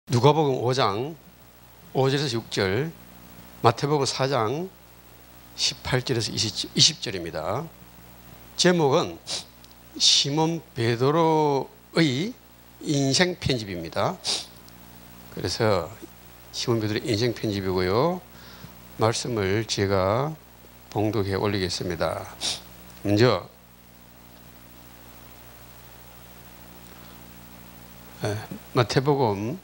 누가복음 5장 5절에서 6절, 마태복음 4장 18절에서 20절입니다. 제목은 시몬 베드로의 인생 편집입니다. 그래서 시몬 베드로의 인생 편집이고요. 말씀을 제가 봉독해 올리겠습니다. 먼저 마태복음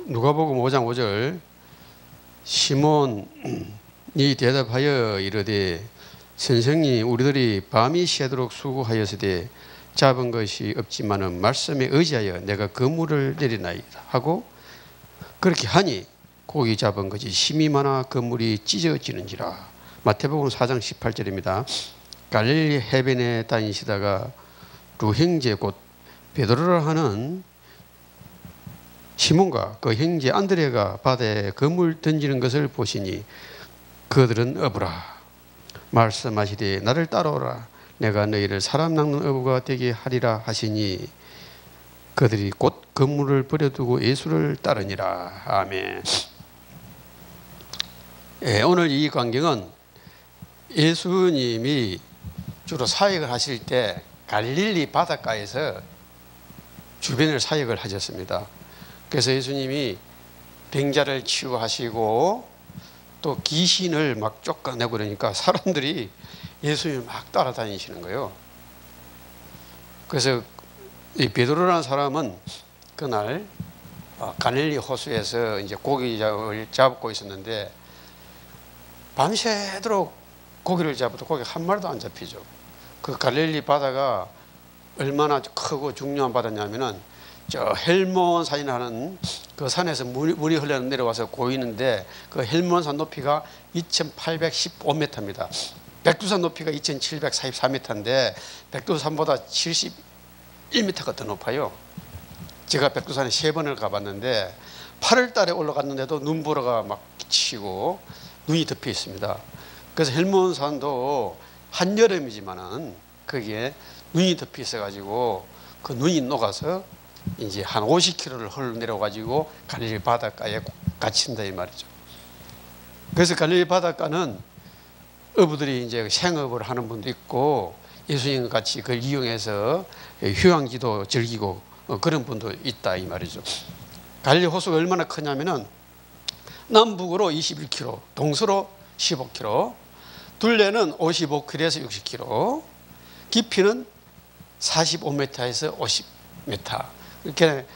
누가복음 5장 5절, 시몬이 대답하여 이르되 선생님, 우리들이 밤이 새도록 수고하였으되 잡은 것이 없지만은 말씀에 의지하여 내가 그물을 내리나이다 하고, 그렇게 하니 고기 잡은 것이 심이 많아 그물이 찢어지는지라. 마태복음 4장 18절입니다. 갈릴리 해변에 다니시다가 두 형제 곧 베드로라 하는 시몬과 그 형제 안드레가 바다에 그물 던지는 것을 보시니 그들은 어부라. 말씀하시되 나를 따라오라. 내가 너희를 사람 낚는 어부가 되게 하리라 하시니 그들이 곧 그물을 버려두고 예수를 따르니라. 아멘. 오늘 이 광경은 예수님이 주로 사역을 하실 때 갈릴리 바닷가에서 주변을 사역을 하셨습니다. 그래서 예수님이 병자를 치유하시고 또 귀신을 막 쫓아내고 그러니까 사람들이 예수님을 막 따라다니시는 거예요. 그래서 이 베드로라는 사람은 그날 갈릴리 호수에서 이제 고기를 잡고 있었는데 밤새도록 고기를 잡아도 고기 한 마리도 안 잡히죠. 그 갈릴리 바다가 얼마나 크고 중요한 바다냐면은 저 헬몬산이라는 하는 그 산에서 물이 흘러 내려와서 고이는데 그 헬몬산 높이가 2,815m입니다. 백두산 높이가 2,744m인데 백두산보다 71m가 더 높아요. 제가 백두산에 3번을 가봤는데 8월 달에 올라갔는데도 눈보라가 막 치고 눈이 덮여 있습니다. 그래서 헬몬산도 한여름이지만은 거기에 눈이 덮여 있어가지고 그 눈이 녹아서 이제 한 50km를 흘러내려가지고 갈릴리 바닷가에 갇힌다 이 말이죠. 그래서 갈릴리 바닷가는 어부들이 이제 생업을 하는 분도 있고 예수님과 같이 그걸 이용해서 휴양지도 즐기고 그런 분도 있다 이 말이죠. 갈릴리 호수가 얼마나 크냐면은 남북으로 21km, 동서로 15km, 둘레는 55km에서 60km, 깊이는 45m에서 50m. 이렇게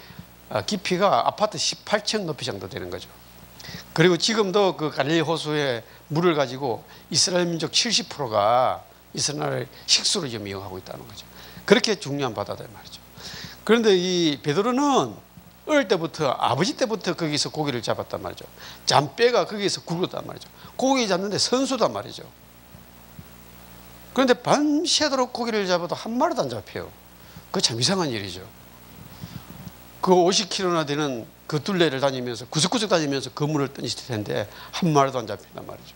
깊이가 아파트 18층 높이 정도 되는 거죠. 그리고 지금도 그 갈릴리 호수의 물을 가지고 이스라엘 민족 70%가 이스라엘 식수로 지금 이용하고 있다는 거죠. 그렇게 중요한 바다다 말이죠. 그런데 이 베드로는 어릴 때부터, 아버지 때부터 거기서 고기를 잡았단 말이죠. 잔뼈가 거기서 굵었단 말이죠. 고기 잡는데 선수단 말이죠. 그런데 밤새도록 고기를 잡아도 한 마리도 안 잡혀요. 그거 참 이상한 일이죠. 그 50km나 되는 그 둘레를 다니면서 구석구석 다니면서 그물을 던지실 텐데 한 마리도 안 잡힌단 말이죠.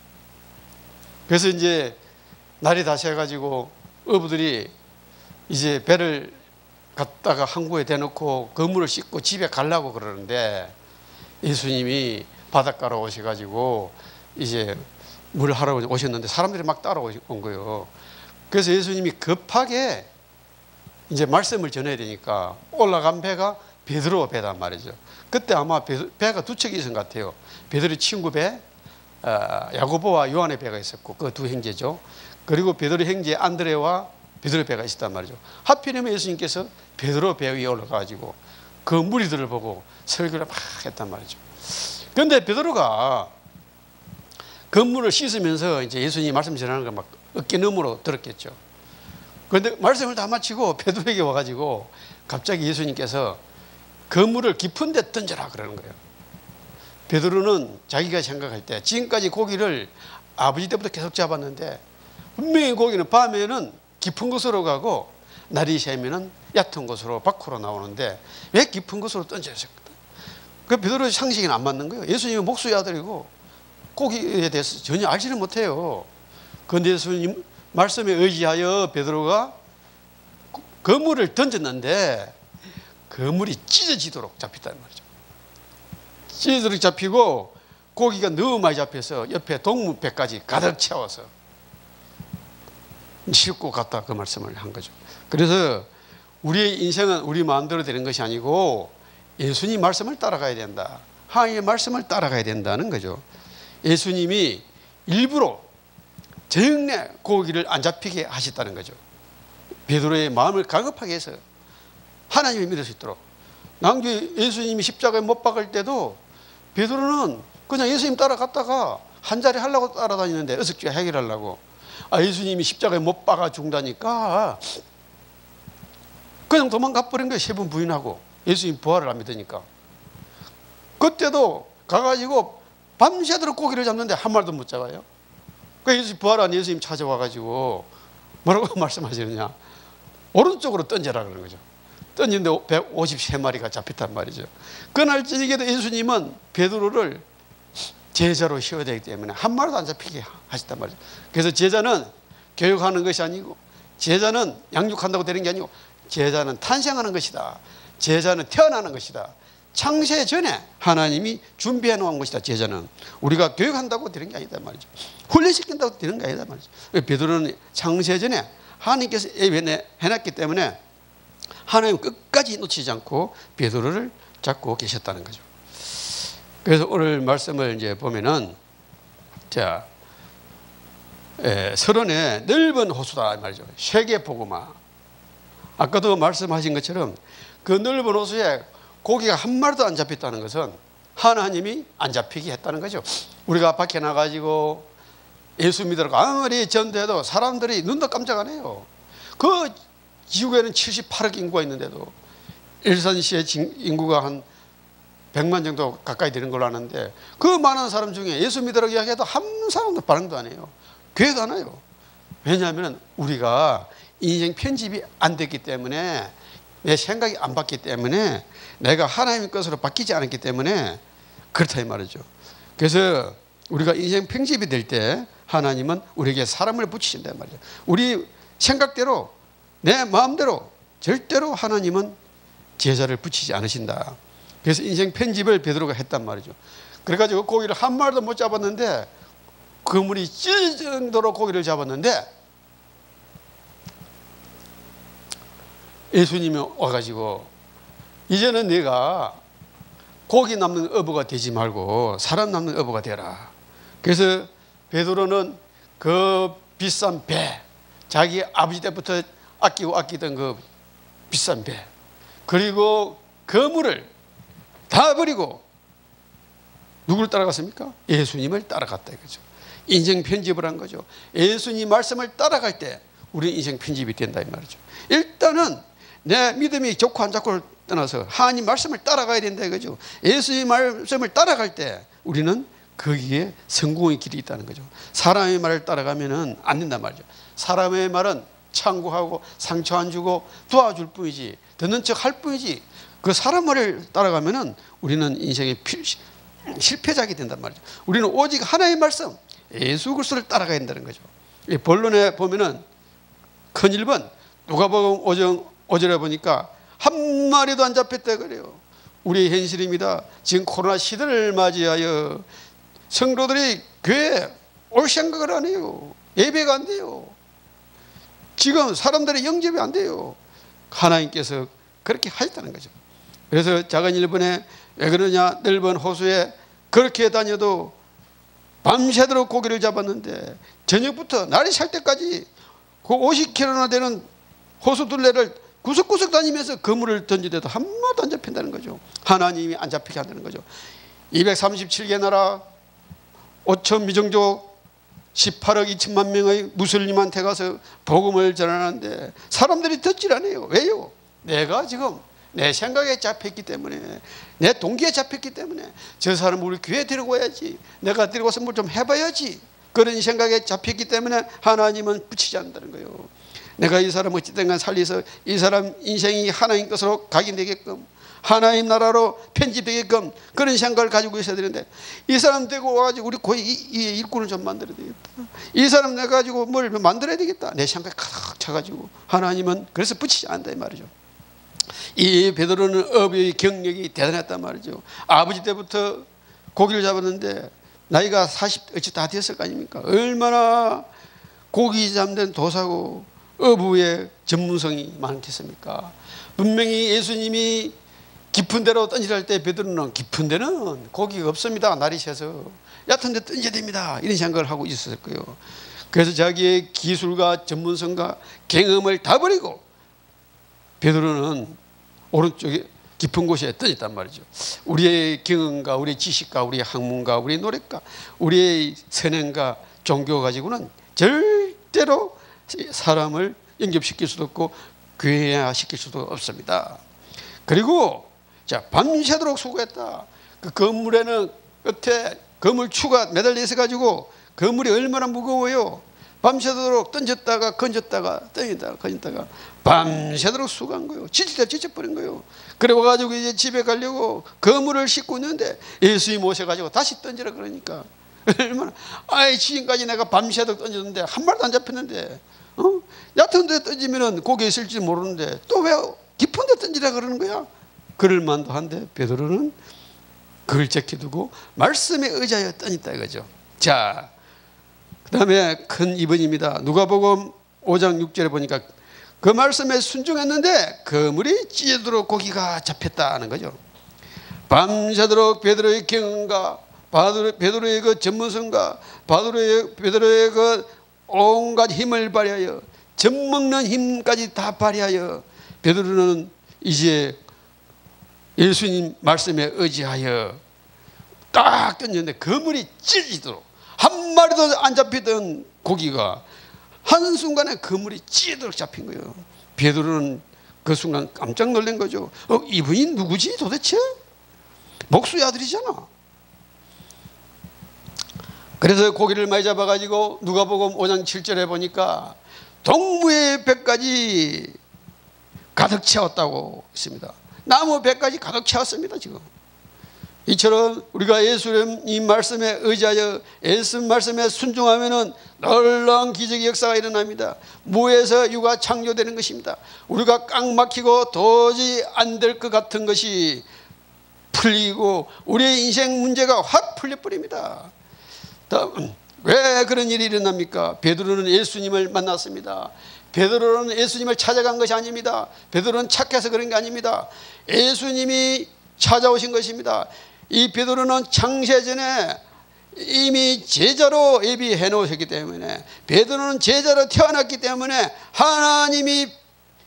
그래서 이제 날이 다 새가지고 어부들이 이제 배를 갖다가 항구에 대놓고 그물을 씻고 집에 가려고 그러는데 예수님이 바닷가로 오셔가지고 이제 물 하러 오셨는데 사람들이 막 따라온 거예요. 그래서 예수님이 급하게 이제 말씀을 전해야 되니까 올라간 배가 베드로 배단 말이죠. 그때 아마 배가 두 척이 있은 것 같아요. 베드로의 친구 배, 야고보와 요한의 배가 있었고 그 두 형제죠. 그리고 베드로 형제 안드레와 베드로 배가 있었단 말이죠. 하필이면 예수님께서 베드로 배 위에 올라가가지고 그 무리들을 보고 설교를 막 했단 말이죠. 그런데 베드로가 그물을 씻으면서 이제 예수님이 말씀 전하는 걸 막 어깨너머로 들었겠죠. 그런데 말씀을 다 마치고 베드로에게 와가지고 갑자기 예수님께서 그물을 깊은 데 던져라 그러는 거예요. 베드로는 자기가 생각할 때 지금까지 고기를 아버지 때부터 계속 잡았는데 분명히 고기는 밤에는 깊은 곳으로 가고 날이 새면은 얕은 곳으로 밖으로 나오는데 왜 깊은 곳으로 던져졌거든. 그 베드로의 상식이 안 맞는 거예요. 예수님은 목수의 아들이고 고기에 대해서 전혀 알지를 못해요. 그런데 예수님 말씀에 의지하여 베드로가 그물을 던졌는데 그물이 찢어지도록 잡혔다는 말이죠. 찢어지도록 잡히고 고기가 너무 많이 잡혀서 옆에 동무배까지 가득 채워서 싣고 갔다, 그 말씀을 한 거죠. 그래서 우리의 인생은 우리 마음대로 되는 것이 아니고 예수님 말씀을 따라가야 된다. 하나님의 말씀을 따라가야 된다는 거죠. 예수님이 일부러 정내 고기를 안 잡히게 하셨다는 거죠. 베드로의 마음을 가급하게 해서 하나님을 믿을 수 있도록. 낭주 예수님이 십자가에 못 박을 때도 베드로는 그냥 예수님 따라갔다가 한 자리 하려고 따라다니는데 어석죄 해결하려고. 예수님이 십자가에 못 박아 죽다니까 그냥 도망가 버린 거예요. 세 번 부인하고 예수님 부활을 안 믿으니까. 그때도 가가지고 밤새도록 고기를 잡는데 한 마리도 못 잡아요. 그 예수님 부활한 예수님 찾아와가지고 뭐라고 말씀하시느냐, 오른쪽으로 던져라 그러는 거죠. 던지는데 153마리가 잡혔단 말이죠. 그날 저녁에도 예수님은 베드로를 제자로 씌워야 되기 때문에 한 마리도 안 잡히게 하셨단 말이죠. 그래서 제자는 교육하는 것이 아니고, 제자는 양육한다고 되는 게 아니고, 제자는 탄생하는 것이다. 제자는 태어나는 것이다. 창세 전에 하나님이 준비해 놓은 것이다. 제자는 우리가 교육한다고 되는 게 아니다 말이죠. 훈련시킨다고 되는 게 아니다 말이죠. 베드로는 창세 전에 하나님께서 해놨기 때문에 하나님 끝까지 놓치지 않고 베드로를 잡고 계셨다는 거죠. 그래서 오늘 말씀을 이제 보면은, 자, 서론의 넓은 호수다 말이죠. 세계 복음화. 아까도 말씀하신 것처럼 그 넓은 호수에 고기가 한 마리도 안 잡혔다는 것은 하나님이 안 잡히게 했다는 거죠. 우리가 밖에 나가지고 예수 믿으라고 아무리 전도해도 사람들이 눈도 깜짝 안 해요. 그 지구에는 78억 인구가 있는데도 일산시의 인구가 한 100만 정도 가까이 되는 걸로 아는데, 그 많은 사람 중에 예수 믿으라고 이야기해도 한 사람도 반응도 안 해요. 교회도 안 와요. 왜냐하면 우리가 인생 편집이 안 됐기 때문에, 내 생각이 안 바뀌기 때문에, 내가 하나님의 것으로 바뀌지 않았기 때문에 그렇다 이 말이죠. 그래서 우리가 인생 편집이 될 때 하나님은 우리에게 사람을 붙이신다 이 말이죠. 우리 생각대로, 내 마음대로 절대로 하나님은 제자를 붙이지 않으신다. 그래서 인생 편집을 베드로가 했단 말이죠. 그래가지고 고기를 한 마리도 못 잡았는데, 그물이 찢을 정도로 고기를 잡았는데, 예수님이 와가지고 이제는 네가 고기 남는 어부가 되지 말고 사람 남는 어부가 되라. 그래서 베드로는 그 비싼 배, 자기 아버지 때부터 아끼던 그 비싼 배, 그리고 그물을 다 버리고 누구를 따라갔습니까? 예수님을 따라갔다 이거죠. 인생 편집을 한 거죠. 예수님 말씀을 따라갈 때 우리 인생 편집이 된다 이 말이죠. 일단은 내 믿음이 좋고 안 좋고를 떠나서 하나님 말씀을 따라가야 된다 이거죠. 예수님 말씀을 따라갈 때 우리는 거기에 성공의 길이 있다는 거죠. 사람의 말을 따라가면은 안 된단 말이죠. 사람의 말은 참고하고 상처 안 주고 도와줄 뿐이지, 듣는 척 할 뿐이지, 그 사람 말을 따라가면은 우리는 인생의 실패작이 된단 말이죠. 우리는 오직 하나님의 말씀, 예수 그리스도를 따라가야 된다는 거죠. 이 본론에 보면은 큰 1번 누가복음 5절에 보니까 한 마리도 안 잡혔다 그래요. 우리의 현실입니다. 지금 코로나 시대를 맞이하여 성도들이 교회에 올 생각을 안 해요. 예배가 안 돼요. 지금 사람들의 영접이 안 돼요. 하나님께서 그렇게 하셨다는 거죠. 그래서 작은 1번에 왜 그러냐, 넓은 호수에 그렇게 다녀도 밤새도록 고기를 잡았는데 저녁부터 날이 살 때까지 그 50km나 되는 호수 둘레를 구석구석 다니면서 그물을 던지대도 한 마리도 안 잡힌다는 거죠. 하나님이 안 잡히게 한다는 거죠. 237개 나라 5천 미정족 18억 2천만 명의 무슬림한테 가서 복음을 전하는데 사람들이 듣질 않아요. 왜요? 내가 지금 내 생각에 잡혔기 때문에, 내 동기에 잡혔기 때문에, 저 사람 우리 교회에 데리고 와야지, 내가 데리고 와서 뭘 좀 해봐야지, 그런 생각에 잡혔기 때문에 하나님은 붙이지 않는다는 거예요. 내가 이 사람 어찌든 간 살려서 이 사람 인생이 하나님 것으로 각인되게끔, 하나님 나라로 편집되게끔 그런 생각을 가지고 있어야 되는데, 이 사람 되고 와가지고 우리 거의 이 일꾼을 좀 만들어야 되겠다, 이 사람 내가 가지고 뭘 만들어야 되겠다, 내 생각이 가득 차가지고 하나님은 그래서 붙이지 않는다 이 말이죠. 이 베드로는 어부의 경력이 대단했단 말이죠. 아버지 때부터 고기를 잡았는데 나이가 40 어찌 다 되었을 거 아닙니까? 얼마나 고기 잡는 도사고 어부의 전문성이 많겠습니까? 분명히 예수님이 깊은 데로 던지라 할 때 베드로는 깊은 데는 고기가 없습니다, 날이 새서 얕은 데 던져야 됩니다, 이런 생각을 하고 있었을 거예요. 그래서 자기의 기술과 전문성과 경험을 다 버리고 베드로는 오른쪽에 깊은 곳에 던졌단 말이죠. 우리의 경험과 우리의 지식과 우리의 학문과 우리의 노력과 우리의 선행과 종교 가지고는 절대로 사람을 영접시킬 수도 없고 괴화시킬 수도 없습니다. 그리고 자, 밤새도록 수고했다. 그 건물에는 끝에 건물추가 매달려 있어 가지고 건물이 얼마나 무거워요. 밤새도록 던졌다가 건졌다가 던졌다가 건졌다가 밤새도록 수고한 거예요. 지칠 때 지쳐버린 거예요. 그래 와가지고 이제 집에 가려고 건물을 싣고 있는데 예수님 오셔가지고 다시 던지라 그러니까 얼마나, 아이 지금까지 내가 밤새도록 던졌는데 한 마리도 안 잡혔는데, 얕은 데 던지면은 고개 있을지 모르는데 또 왜 깊은 데 던지라 그러는 거야? 그럴 만도 한데 베드로는 그걸 제껴두고 말씀에 의지하여 던졌다 이거죠. 자, 그 다음에 큰 이번입니다. 누가복음 5장 6절에 보니까 그 말씀에 순종했는데 그물이 찢어도록 고기가 잡혔다는 거죠. 밤새도록 베드로의 경험과 베드로의 그 전문성과 베드로의 그 온갖 힘을 발휘하여 젖먹는 힘까지 다 발휘하여 베드로는 이제 예수님 말씀에 의지하여 딱 던졌는데 그물이 찢어지도록, 한 마리도 안 잡히던 고기가 한순간에 그물이 찢어도록 잡힌 거예요. 베드로는 그 순간 깜짝 놀란 거죠. 이분이 누구지 도대체? 목수의 아들이잖아. 그래서 고기를 많이 잡아가지고 누가복음 5장 7절에 보니까 동무의 배까지 가득 채웠다고 했습니다. 나무 배까지 가득 채웠습니다. 지금 이처럼 우리가 예수님 말씀에 의지하여 예수님 말씀에 순종하면은 놀라운 기적의 역사가 일어납니다. 무에서 유가 창조되는 것입니다. 우리가 꽉 막히고 도저히 안 될 것 같은 것이 풀리고 우리의 인생 문제가 확 풀려버립니다. 왜 그런 일이 일어납니까? 베드로는 예수님을 만났습니다. 베드로는 예수님을 찾아간 것이 아닙니다. 베드로는 착해서 그런 게 아닙니다. 예수님이 찾아오신 것입니다. 이 베드로는 창세전에 이미 제자로 예비해 놓으셨기 때문에, 베드로는 제자로 태어났기 때문에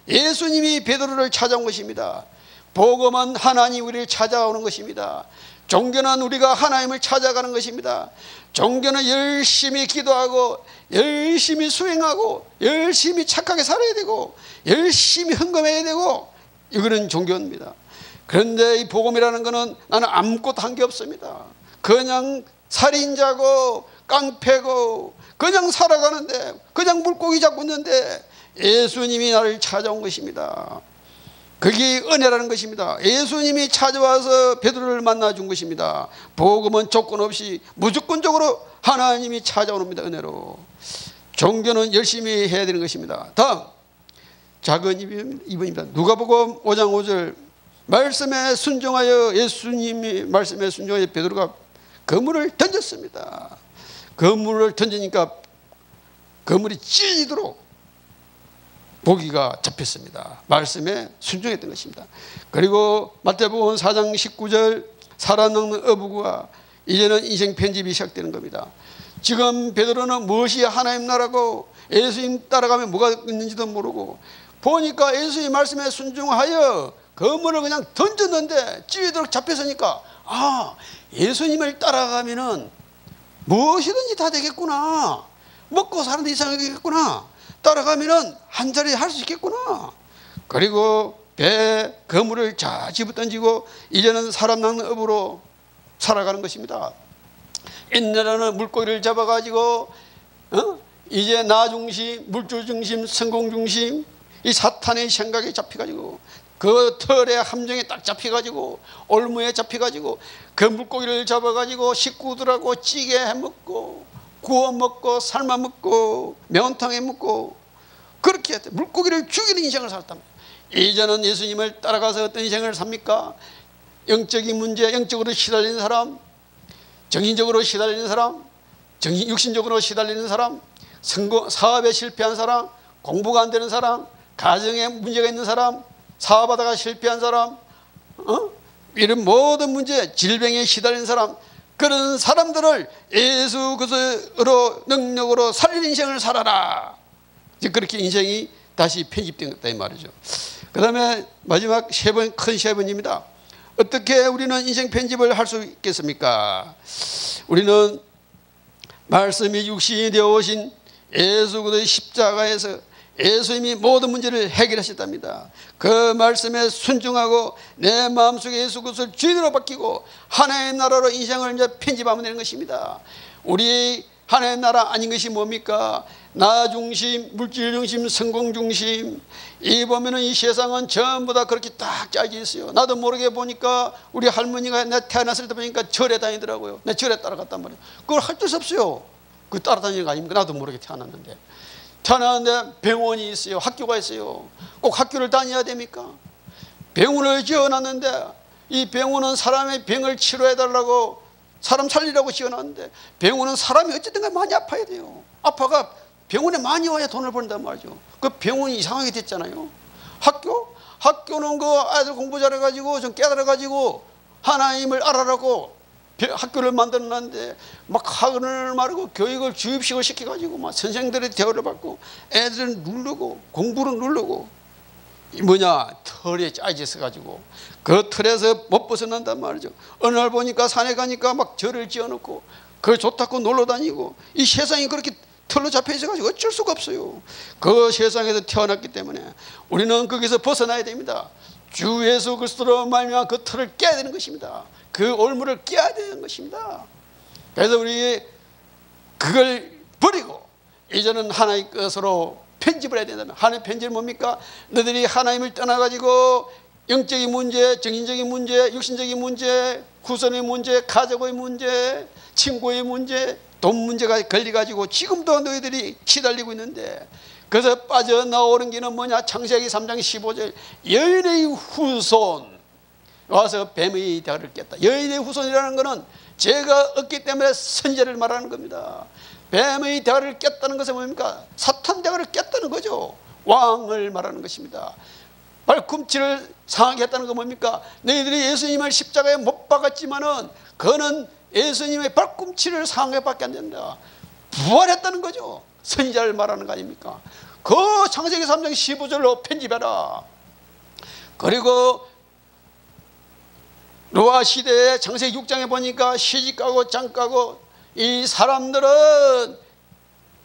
예수님이 베드로를 찾아온 것입니다. 복음은 하나님 우리를 찾아오는 것입니다. 종교는 우리가 하나님을 찾아가는 것입니다. 종교는 열심히 기도하고 열심히 수행하고 열심히 착하게 살아야 되고 열심히 헌금해야 되고, 이거는 종교입니다. 그런데 이 복음이라는 것은 나는 아무것도 한 게 없습니다. 그냥 살인자고 깡패고 그냥 살아가는데, 그냥 물고기 잡고 있는데 예수님이 나를 찾아온 것입니다. 그게 은혜라는 것입니다. 예수님이 찾아와서 베드로를 만나준 것입니다. 복음은 조건 없이 무조건적으로 하나님이 찾아옵니다. 은혜로. 종교는 열심히 해야 되는 것입니다. 다음 작은 이번입니다. 누가복음 5장 5절 말씀에 순종하여 예수님이 말씀에 순종하여 베드로가 그물을 던졌습니다. 그물을 던지니까 그물이 찢어지도록 고기가 잡혔습니다. 말씀에 순종했던 것입니다. 그리고 마태복음 4장 19절 살아남는 어부가 이제는 인생 편집이 시작되는 겁니다. 지금 베드로는 무엇이 하나님 나라고 예수님 따라가면 뭐가 있는지도 모르고, 보니까 예수님 말씀에 순종하여 그물을 그냥 던졌는데 찌르도록 잡혔으니까, 예수님을 따라가면은 무엇이든지 다 되겠구나, 먹고 사는 데 이상하겠구나, 따라가면은 한 자리 할 수 있겠구나. 그리고 배에 그물을 자 집어 던지고 이제는 사람 낚는 업으로 살아가는 것입니다. 옛날에는 물고기를 잡아가지고 이제 나 중심, 물질 중심, 성공 중심, 이 사탄의 생각에 잡혀가지고 그 털의 함정에 딱 잡혀가지고 올무에 잡혀가지고 그 물고기를 잡아가지고 식구들하고 찌개 해먹고 구워 먹고 삶아 먹고 매운탕에 먹고 그렇게 했대. 물고기를 죽이는 인생을 살았답니다. 이제는 예수님을 따라가서 어떤 인생을 삽니까? 영적인 문제, 영적으로 시달리는 사람, 정신적으로 시달리는 사람, 육신적으로 시달리는 사람, 사업에 실패한 사람, 공부가 안 되는 사람, 가정에 문제가 있는 사람, 사업하다가 실패한 사람, 이런 모든 문제, 질병에 시달리는 사람, 그런 사람들을 예수 그리스도로 능력으로 살리는 인생을 살아라. 이제 그렇게 인생이 다시 편집된 것다 이 말이죠. 그 다음에 마지막 큰 세 번입니다. 어떻게 우리는 인생 편집을 할 수 있겠습니까? 우리는 말씀이 육신이 되어 오신 예수 그리스도의 십자가에서 예수님이 모든 문제를 해결하셨답니다. 그 말씀에 순종하고 내 마음속에 예수 그리스도를 주인으로 바뀌고 하나의 나라로 인생을 이제 편집하면 되는 것입니다. 우리 하나의 나라 아닌 것이 뭡니까? 나 중심, 물질 중심, 성공 중심. 이 보면은 이 세상은 전부 다 그렇게 딱 짜져 있어요. 나도 모르게 보니까 우리 할머니가 내 태어났을 때 보니까 절에 다니더라고요. 내 절에 따라갔단 말이에요. 그걸 할 수 없어요. 그 따라다니는 거 아닙니까? 나도 모르게 태어났는데. 태어났는데 병원이 있어요. 학교가 있어요. 꼭 학교를 다녀야 됩니까? 병원을 지어놨는데 이 병원은 사람의 병을 치료해달라고 사람 살리라고 지어놨는데 병원은 사람이 어쨌든 간에 많이 아파야 돼요. 아파가 병원에 많이 와야 돈을 번단 말이죠. 그 병원이 이상하게 됐잖아요. 학교는 그 아이들 공부 잘해가지고 좀 깨달아가지고 하나님을 알아라고 학교를 만들어놨는데 막 학원을 말고 교육을 주입식을 시켜가지고 막 선생들의 대우를 받고 애들은 누르고 공부를 누르고 털에 짜져 있어가지고 그 틀에서 못 벗어난단 말이죠. 어느 날 보니까 산에 가니까 막 절을 지어놓고 그걸 좋다고 놀러 다니고 이 세상이 그렇게 틀로 잡혀 있어가지고 어쩔 수가 없어요. 그 세상에서 태어났기 때문에 우리는 거기서 벗어나야 됩니다. 주 예수 그리스도로 말미암아 그 틀을 깨야 되는 것입니다. 그 올무를 깨야 되는 것입니다. 그래서 우리 그걸 버리고 이제는 하나의 것으로 편집을 해야 된다면, 하나의 편집은 뭡니까? 너희들이 하나님을 떠나가지고 영적인 문제, 정신적인 문제, 육신적인 문제, 후손의 문제, 가족의 문제, 친구의 문제, 돈 문제가 걸려가지고 지금도 너희들이 시달리고 있는데, 그래서 빠져나오는 길은 뭐냐? 창세기 3장 15절 여인의 후손 와서 뱀의 대가를 깼다. 여인의 후손이라는 것은 죄가 없기 때문에 선제를 말하는 겁니다. 뱀의 대가를 깼다는 것은 뭡니까? 사탄 대가를 깼다는 거죠. 왕을 말하는 것입니다. 발꿈치를 상하게 했다는 건 뭡니까? 너희들이 예수님을 십자가에 못 박았지만은 그는 예수님의 발꿈치를 상하게 밖에 안 된다. 부활했다는 거죠. 선지자를 말하는 거 아닙니까? 그 창세기 3장 15절로 편집해라. 그리고 노아 시대에 창세기 6장에 보니까 시집가고 장가고 이 사람들은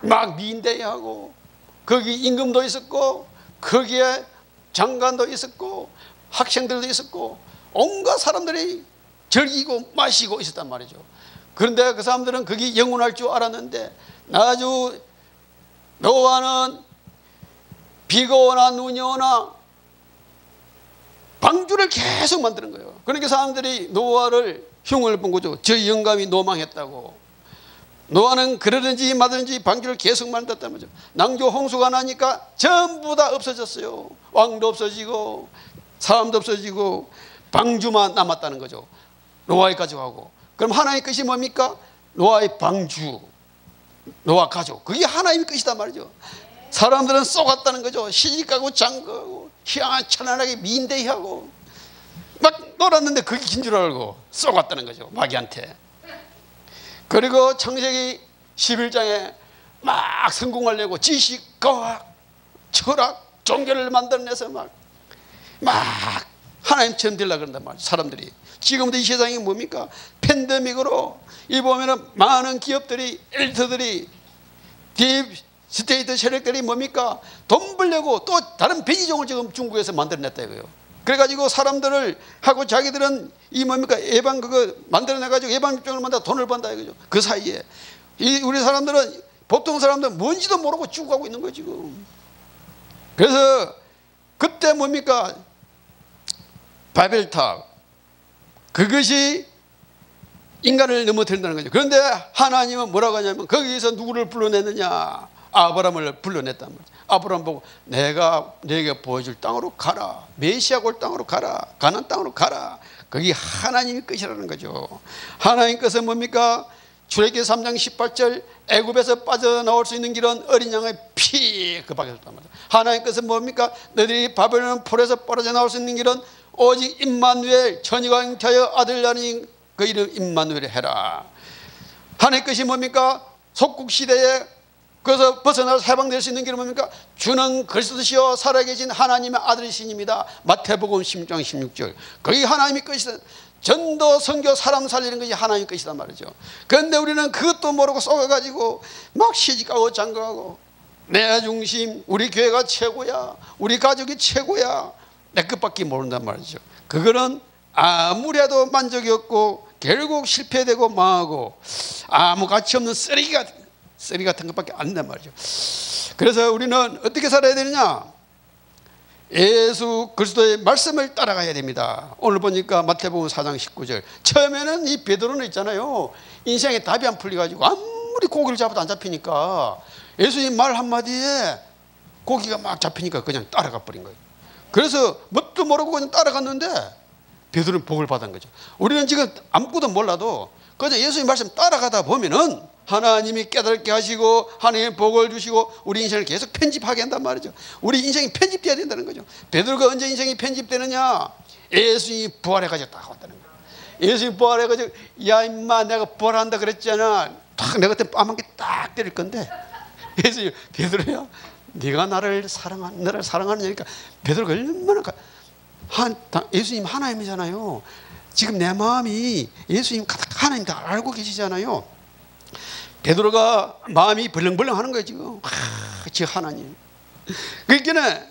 막 민대하고 거기 임금도 있었고 거기에 장관도 있었고 학생들도 있었고 온갖 사람들이 즐기고 마시고 있었단 말이죠. 그런데 그 사람들은 거기 영원할 줄 알았는데 아주 노아는 비가 오나 눈이 오나 방주를 계속 만드는 거예요. 그러니까 사람들이 노아를 흉을 본 거죠. 저 영감이 노망했다고. 노아는 그러든지 마든지 방주를 계속 만들었다는 거죠. 낭조 홍수가 나니까 전부 다 없어졌어요. 왕도 없어지고 사람도 없어지고 방주만 남았다는 거죠. 노아의 가족하고. 그럼 하나의 끝이 뭡니까? 노아의 방주, 노아 가족. 그게 하나님의 끝이단 말이죠. 사람들은 쏘갔다는 거죠. 시집가고 장가가고 희한하게 민대하고 막 놀았는데 그게 긴 줄 알고 쏘갔다는 거죠. 마귀한테. 그리고 창세기 11장에 막 성공하려고 지식, 과학, 철학, 종교를 만들어내서 막 하나님처럼 되려고 그런단 말이에요. 사람들이. 지금도 이 세상이 뭡니까? 팬데믹으로 이 보면은 많은 기업들이, 엘리트들이, 딥스테이트 세력들이 뭡니까? 돈 벌려고 또 다른 배지종을 지금 중국에서 만들어냈다 이거예요. 그래가지고 사람들을 하고 자기들은 이 뭡니까? 예방 그거 만들어내가지고 예방병을 만들어 돈을 번다 이거죠. 그 사이에 우리 사람들은 보통 사람들은 뭔지도 모르고 죽어가고 있는 거예요 지금. 그래서 그때 뭡니까? 바벨탑, 그것이 인간을 넘어뜨린다는 거죠. 그런데 하나님은 뭐라고 하냐면 거기서 누구를 불러냈느냐? 아브라함을 불러냈단 말이죠. 아브라함 보고 내가 너에게 보여줄 땅으로 가라. 메시아 올 땅으로 가라. 가나안 땅으로 가라. 거기 하나님의 것이라는 거죠. 하나님 것은 뭡니까? 출애굽기 3장 18절 애굽에서 빠져나올 수 있는 길은 어린 양의 피, 그 밖에 없단 말이죠. 하나님 것은 뭡니까? 너희들이 바벨론 풀에서 벌어져 나올 수 있는 길은 오직 임마누엘, 천이가 잉태하여 아들 낳으니 그 이름 임마누엘 해라. 하나님 것이 뭡니까? 속국 시대에 그래서 벗어나서 해방될 수 있는 길은 뭡니까? 주는 그리스도시요 살아계신 하나님의 아들이시니이다. 마태복음 16장 16절. 거기 하나님의 것이다. 전도, 선교, 사람 살리는 것이 하나님의 것이단 말이죠. 그런데 우리는 그것도 모르고 속아가지고 막 시집가고 장가가고 내 중심, 우리 교회가 최고야, 우리 가족이 최고야, 내 것밖에 모른단 말이죠. 그거는 아무리 해도 만족이 없고 결국 실패되고 망하고 아무 가치 없는 쓰레기 같은 것밖에 안 된단 말이죠. 그래서 우리는 어떻게 살아야 되느냐? 예수 그리스도의 말씀을 따라가야 됩니다. 오늘 보니까 마태복음 4장 19절. 처음에는 이 베드로는 있잖아요. 인생에 답이 안 풀려가지고 아무리 고기를 잡아도 안 잡히니까 예수님 말 한마디에 고기가 막 잡히니까 그냥 따라가 버린 거예요. 그래서 뭣도 모르고 그냥 따라갔는데 베드로는 복을 받은 거죠. 우리는 지금 아무것도 몰라도 그저 예수님 말씀 따라가다 보면은 하나님이 깨닫게 하시고 하나님의 복을 주시고 우리 인생을 계속 편집하게 한단 말이죠. 우리 인생이 편집돼야 된다는 거죠. 베드로가 언제 인생이 편집되느냐? 예수님이 부활해가지고 딱 왔다는 거예요. 예수님이 부활해가지고 야 임마 내가 부활한다 그랬잖아. 딱 내 곁에 뺨 한 개 딱 때릴 건데 예수님 베드로야 네가 나를 사랑하느냐니까 베드로가 얼마나 예수님 하나님이잖아요. 지금 내 마음이 예수님 가득 하나님 다 알고 계시잖아요. 베드로가 마음이 벌렁벌렁 하는 거예요 지금. 저 하나님. 그러니까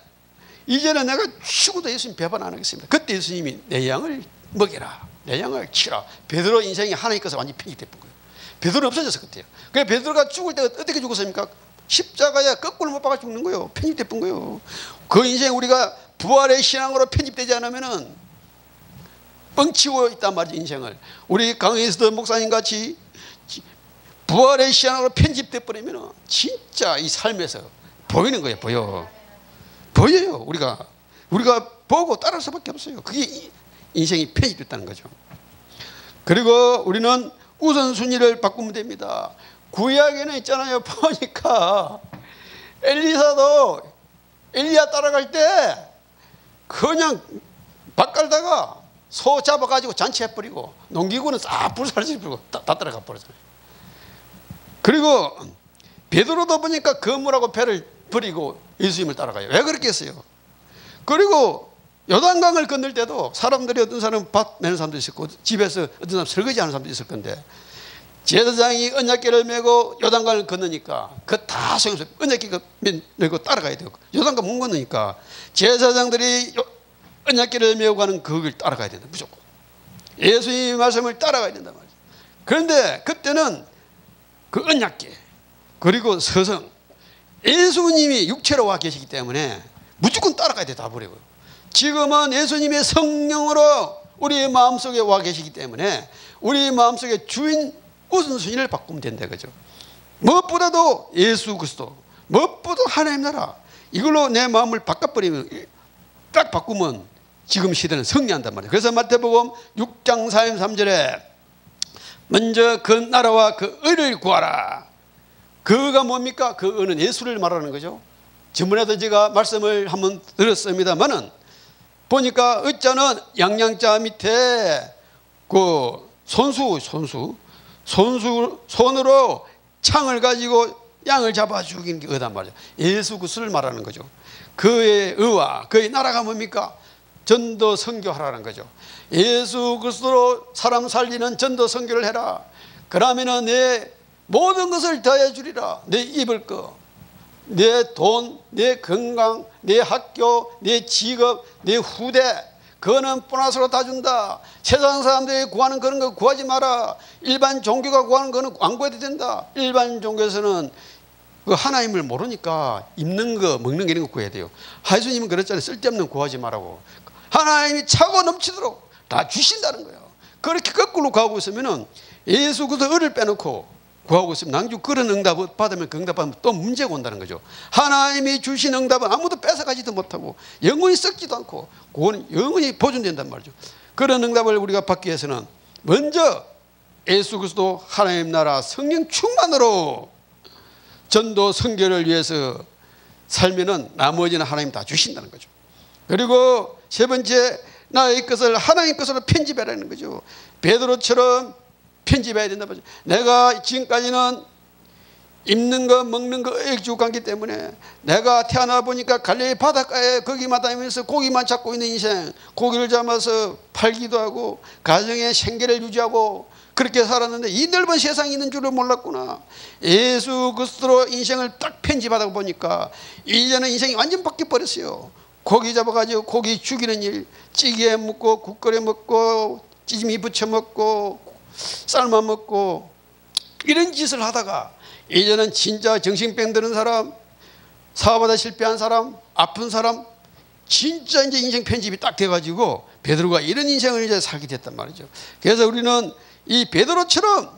이제는 내가 죽어도 예수님 배반 안 하겠습니다. 그때 예수님이 내 양을 먹여라, 내 양을 치라. 베드로 인생이 하나님 것에 완전히 편집된 거예요. 베드로는 없어졌어 그때요. 그래서 베드로가 죽을 때 어떻게 죽었습니까? 십자가에 거꾸로 못 박아 죽는 거예요. 편집된 거예요. 그 인생 우리가 부활의 신앙으로 편집되지 않으면은 뻥치고 있단 말이죠 인생을. 우리 강의에서도 목사님 같이 부활의 신앙으로 편집돼 버리면 진짜 이 삶에서 보이는 거예요. 보여요. 우리가 보고 따를 수밖에 없어요. 그게 인생이 편집됐다는 거죠. 그리고 우리는 우선순위를 바꾸면 됩니다. 구약에는 있잖아요. 보니까 엘리사도 엘리야 따라갈 때 그냥 밭 갈다가 소 잡아가지고 잔치해버리고 농기구는 싹 불살질 버리고 다 따라가 버렸잖아요. 그리고 베드로도 보니까 그물하고 배를 버리고 예수님을 따라가요. 왜 그렇게 했어요? 그리고 요단강을 건널 때도 사람들이 어떤 사람은 밭 내는 사람도 있었고 집에서 어떤 사람 설거지하는 사람도 있을 건데 제사장이 언약궤를 메고 요단강을 건너니까 그 다 소용없어요. 언약궤 메고 따라가야 돼요. 요단강 못 건너니까 제사장들이 언약궤를 메고 가는 그 길 따라가야 된다. 무조건 예수님의 말씀을 따라가야 된단 말이에요. 그런데 그때는 그 언약궤 그리고 서성 예수님이 육체로 와 계시기 때문에 무조건 따라가야 돼. 다 버리고요. 지금은 예수님의 성령으로 우리의 마음속에 와 계시기 때문에 우리 마음속에 주인 우선순위를 바꾸면 된다 그죠. 무엇보다도 예수 그리스도, 무엇보다 하나님 나라, 이걸로 내 마음을 바꿔버리면 딱 바꾸면 지금 시대는 승리한단 말이에요. 그래서 마태복음 6장 43절에 먼저 그 나라와 그 의를 구하라. 그가 뭡니까? 그 의는 예수를 말하는 거죠. 저번에도 제가 말씀을 한번 들었습니다만은 보니까 의자는 양양자 밑에 그 손으로 창을 가지고 양을 잡아 죽이는 게 의단 말이죠. 예수 그리스도를 말하는 거죠. 그의 의와 그의 나라가 뭡니까? 전도 선교하라는 거죠. 예수 그리스도로 사람 살리는 전도 선교를 해라. 그러면은 내 모든 것을 더해 주리라. 내 입을 거, 내 돈, 내 건강, 내 학교, 내 직업, 내 후대, 그거는 보너스로 다 준다. 세상 사람들이 구하는 그런 거 구하지 마라. 일반 종교가 구하는 거는 안 구해도 된다. 일반 종교에서는 그 하나님을 모르니까 입는 거 먹는 거 이런 거 구해야 돼요. 예수님은 그랬잖아요. 쓸데없는 구하지 말라고. 하나님이 차고 넘치도록 다 주신다는 거예요. 그렇게 거꾸로 구하고 있으면은 예수 그리스도 을을 빼놓고 구하고 있으면 낭주 그런 응답 받으면 그 응답 받으면 또 문제가 온다는 거죠. 하나님이 주신 응답은 아무도 뺏어가지도 못하고 영원히 썩지도 않고 그거는 영원히 보존된단 말이죠. 그런 응답을 우리가 받기 위해서는 먼저 예수 그리스도 하나님 나라 성령 충만으로 전도 선교를 위해서 살면은 나머지는 하나님 다 주신다는 거죠. 그리고 세 번째, 나의 것을 하나님 것으로 편집하라는 거죠. 베드로처럼 편집해야 된다 말이죠. 내가 지금까지는 입는 거 먹는 거 애죽했기 때문에 내가 태어나 보니까 갈릴리 바닷가에 거기만 다니면서 고기만 잡고 있는 인생, 고기를 잡아서 팔기도 하고 가정의 생계를 유지하고 그렇게 살았는데 이 넓은 세상이 있는 줄을 몰랐구나. 예수 그리스도로 인생을 딱 편집하다 보니까 이제는 인생이 완전 바뀌어 버렸어요. 고기 잡아가지고 고기 죽이는 일, 찌개에 먹고 국거리에 먹고 찌짐이 부쳐 먹고 삶아 먹고 이런 짓을 하다가 이제는 진짜 정신병 드는 사람, 사업하다 실패한 사람, 아픈 사람, 진짜 이제 인생 편집이 딱 돼가지고 베드로가 이런 인생을 이제 살게 됐단 말이죠. 그래서 우리는 이 베드로처럼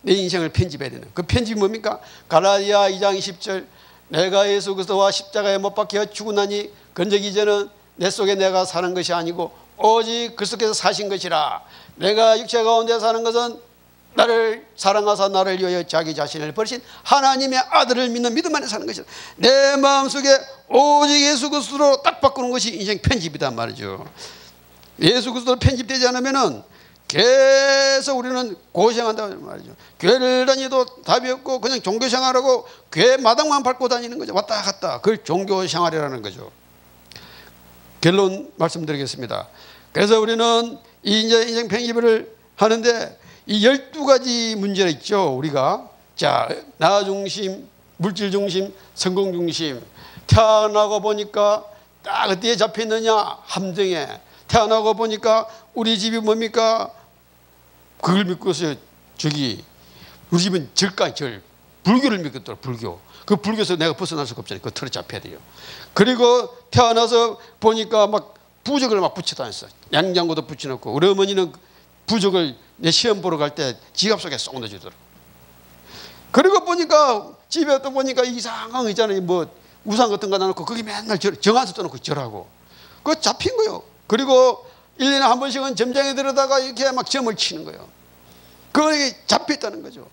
내 인생을 편집해야 되는, 그 편집이 뭡니까? 갈라디아 2장 10절, 내가 예수 그리스도와 십자가에 못 박혀 죽으나니 건적 이제는 내 속에 내가 사는 것이 아니고 오직 그리스도께서 사신 것이라. 내가 육체 가운데 사는 것은 나를 사랑하사 나를 위하여 자기 자신을 버리신 하나님의 아들을 믿는 믿음 안에 사는 것이다. 내 마음속에 오직 예수 그리스도로 딱 바꾸는 것이 인생 편집이단 말이죠. 예수 그리스도로 편집되지 않으면은 계속 우리는 고생한다는 말이죠. 교회를 다니도 답이 없고 그냥 종교생활하고 교회 마당만 밟고 다니는 거죠. 왔다 갔다. 그걸 종교생활이라는 거죠. 결론 말씀드리겠습니다. 그래서 우리는 이제 인생 편집을 하는데 이 12가지 문제가 있죠. 우리가 자, 나 중심, 물질 중심, 성공 중심. 태어나고 보니까 딱 어디에 잡혀있느냐? 함정에. 태어나고 보니까 우리 집이 뭡니까? 그걸 믿고서 저기 우리 집은 절까지 절 불교를 믿겠더라. 불교. 그 불교에서 내가 벗어날 수가 없잖아요. 그 틀에 잡혀야 돼요. 그리고 태어나서 보니까 막 부적을 막 붙여 다녔어. 양장구도 붙여놓고 우리 어머니는 부적을 내 시험 보러 갈 때 지갑 속에 쏙 넣어주더라고. 그리고 보니까 집에 또 보니까 이상한 거 있잖아요. 뭐 우상 같은 거 놔놓고 거기 맨날 정한수 떠놓고 절하고 그거 잡힌 거예요. 그리고 1년에 한 번씩은 점장에 들어다가 이렇게 막 점을 치는 거예요. 그게 잡혔다는 거죠.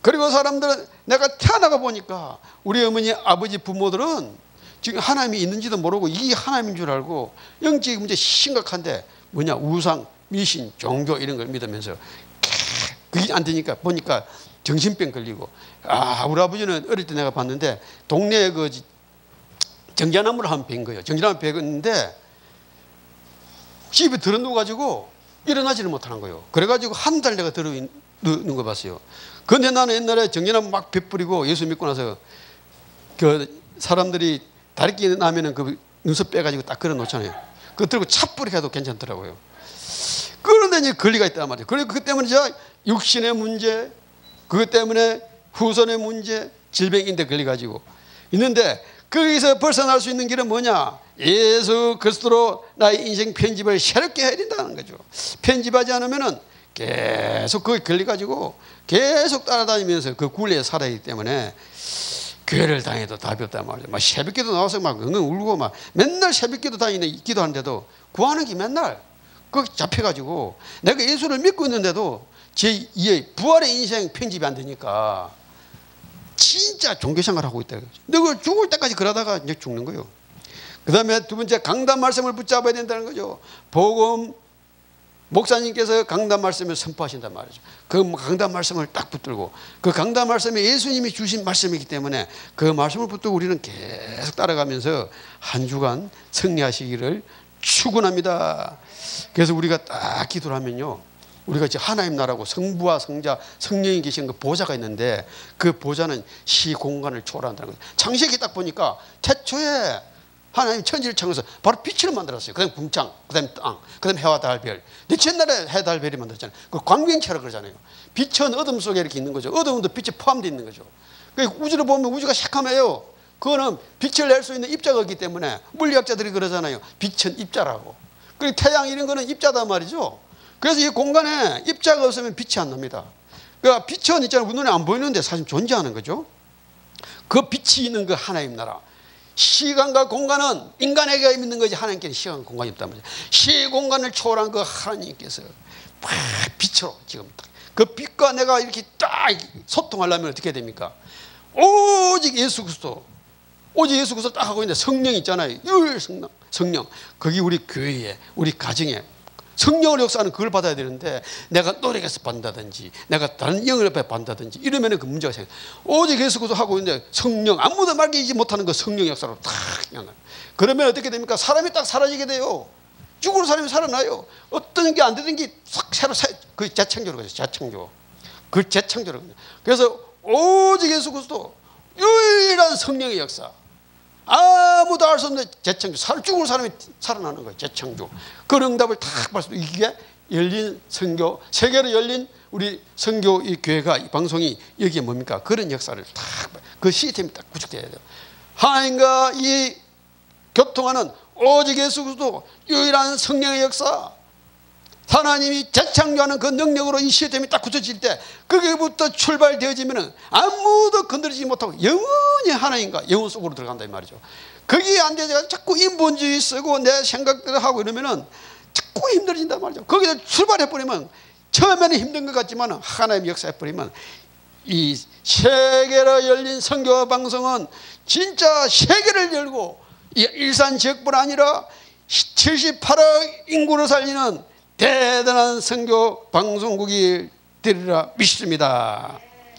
그리고 사람들은 내가 태어나가 보니까 우리 어머니 아버지 부모들은 지금 하나님이 있는지도 모르고 이게 하나님인 줄 알고 영적 문제 심각한데 뭐냐 우상, 미신, 종교 이런 걸 믿으면서 그게 안 되니까 보니까 정신병 걸리고 우리 아버지는 어릴 때 내가 봤는데 동네에 그 정자나무를 한 번 벤 거예요. 정자나무 벤는데 집에 들어 누워가지고 일어나지를 못하는 거예요. 그래가지고 한 달 내가 들어 누는 거 봤어요. 그런데 나는 옛날에 정자나무 막 베뿌리고 예수 믿고 나서 그 사람들이 다리끼 나면은 그 눈썹 빼가지고 딱 걸어 놓잖아요. 그거 들고 차뿌리 해도 괜찮더라고요. 그런데 이제 권리가 있단 말이에요. 그리고 그것 때문에 저 육신의 문제, 그것 때문에 후손의 문제, 질병인데 걸려가지고 있는데 거기서 벗어날 수 있는 길은 뭐냐? 예수 그리스도로 나의 인생 편집을 새롭게 해야 된다는 거죠. 편집하지 않으면은 계속 거기 걸려가지고 계속 따라다니면서 그 굴레에 살아야 하기 때문에 교회를 다녀도 답이 없단 말이죠. 막 새벽기도 나와서 막 엉엉 울고 막 맨날 새벽기도 다니는 기도하는데도 구하는 게 맨날 거기 잡혀가지고 내가 예수를 믿고 있는데도 제 2의 부활의 인생 편집이 안 되니까 진짜 종교생활을 하고 있다. 근데 죽을 때까지 그러다가 이제 죽는 거예요. 그 다음에 두 번째 강단 말씀을 붙잡아야 된다는 거죠. 복음 목사님께서 강단 말씀을 선포하신단 말이죠. 그 강단 말씀을 딱 붙들고 그 강단 말씀이 예수님이 주신 말씀이기 때문에 그 말씀을 붙들고 우리는 계속 따라가면서 한 주간 승리하시기를 축원합니다. 그래서 우리가 딱 기도를 하면요, 우리가 이제 하나님 나라고 성부와 성자 성령이 계신 그 보좌가 있는데 그 보좌는 시공간을 초월한다는 거예요. 창세기 딱 보니까 태초에 하나님 천지를 창조해서 바로 빛으로 만들었어요. 그 다음에 궁창, 그 다음에 땅, 그 다음에 해와 달, 별. 내 옛날에 해, 달, 별이 만들었잖아요. 그 광명체라 그러잖아요. 빛은 어둠 속에 이렇게 있는 거죠. 어둠도 빛에 포함되어 있는 거죠. 우주를 보면 우주가 새카매요. 그거는 빛을 낼 수 있는 입자가 없기 때문에 물리학자들이 그러잖아요. 빛은 입자라고. 그리고 태양 이런 거는 입자단 말이죠. 그래서 이 공간에 입자가 없으면 빛이 안 납니다. 그러니까 빛은 있잖아요. 눈에 안 보이는데 사실 존재하는 거죠. 그 빛이 있는 그 하나님 나라. 시간과 공간은 인간에게 있는 거지 하나님께는 시간과 공간이 없단 말이죠. 시공간을 초월한 그 하나님께서 막 빛으로 지금 그 빛과 내가 이렇게 딱 소통하려면 어떻게 됩니까? 오직 예수 그리스도, 오직 예수 그리스도 딱 하고 있는데 성령 있잖아요. 성령. 거기 우리 교회에, 우리 가정에 성령을 역사하는 그걸 받아야 되는데 내가 노력해서 받는다든지 내가 다른 영을 옆에 받는다든지 이러면 그 문제가 생겨. 오직 예수 그리스도 하고 있는데 성령, 아무도 맡기지 못하는 그 성령 역사로 딱 그러면 어떻게 됩니까? 사람이 딱 사라지게 돼요. 죽은 사람이 살아나요. 어떤 게 안 되던 게 새로 그 재창조를 거죠. 재창조. 그 재창조를. 그래서 오직 예수 그리스도 유일한 성령의 역사. 아무도 알 수 없는 재창조. 죽은 사람이 살아나는 거예요. 재창조. 그 응답을 딱 받을 수 있는 이게 열린 선교, 세계로 열린 우리 선교 이 교회가 이 방송이 여기에 뭡니까? 그런 역사를 딱 그 시스템이 딱 구축돼야 돼요. 하나님과 이 교통하는 오직 예수 그리스도 유일한 성령의 역사. 하나님이 재창조하는 그 능력으로 이 시스템이 딱 굳혀질 때 거기부터 출발되어지면 아무도 건드리지 못하고 영원히 하나님과 영혼 속으로 들어간다 이 말이죠. 거기에 안 되다가 자꾸 인본주의 쓰고 내 생각대로 하고 이러면은 자꾸 힘들어진단 말이죠. 거기서 출발해버리면 처음에는 힘든 것 같지만 하나님 역사해버리면 이 세계로 열린 선교 방송은 진짜 세계를 열고 일산 지역뿐 아니라 78억 인구를 살리는 대단한 선교 방송국이 되리라 믿습니다.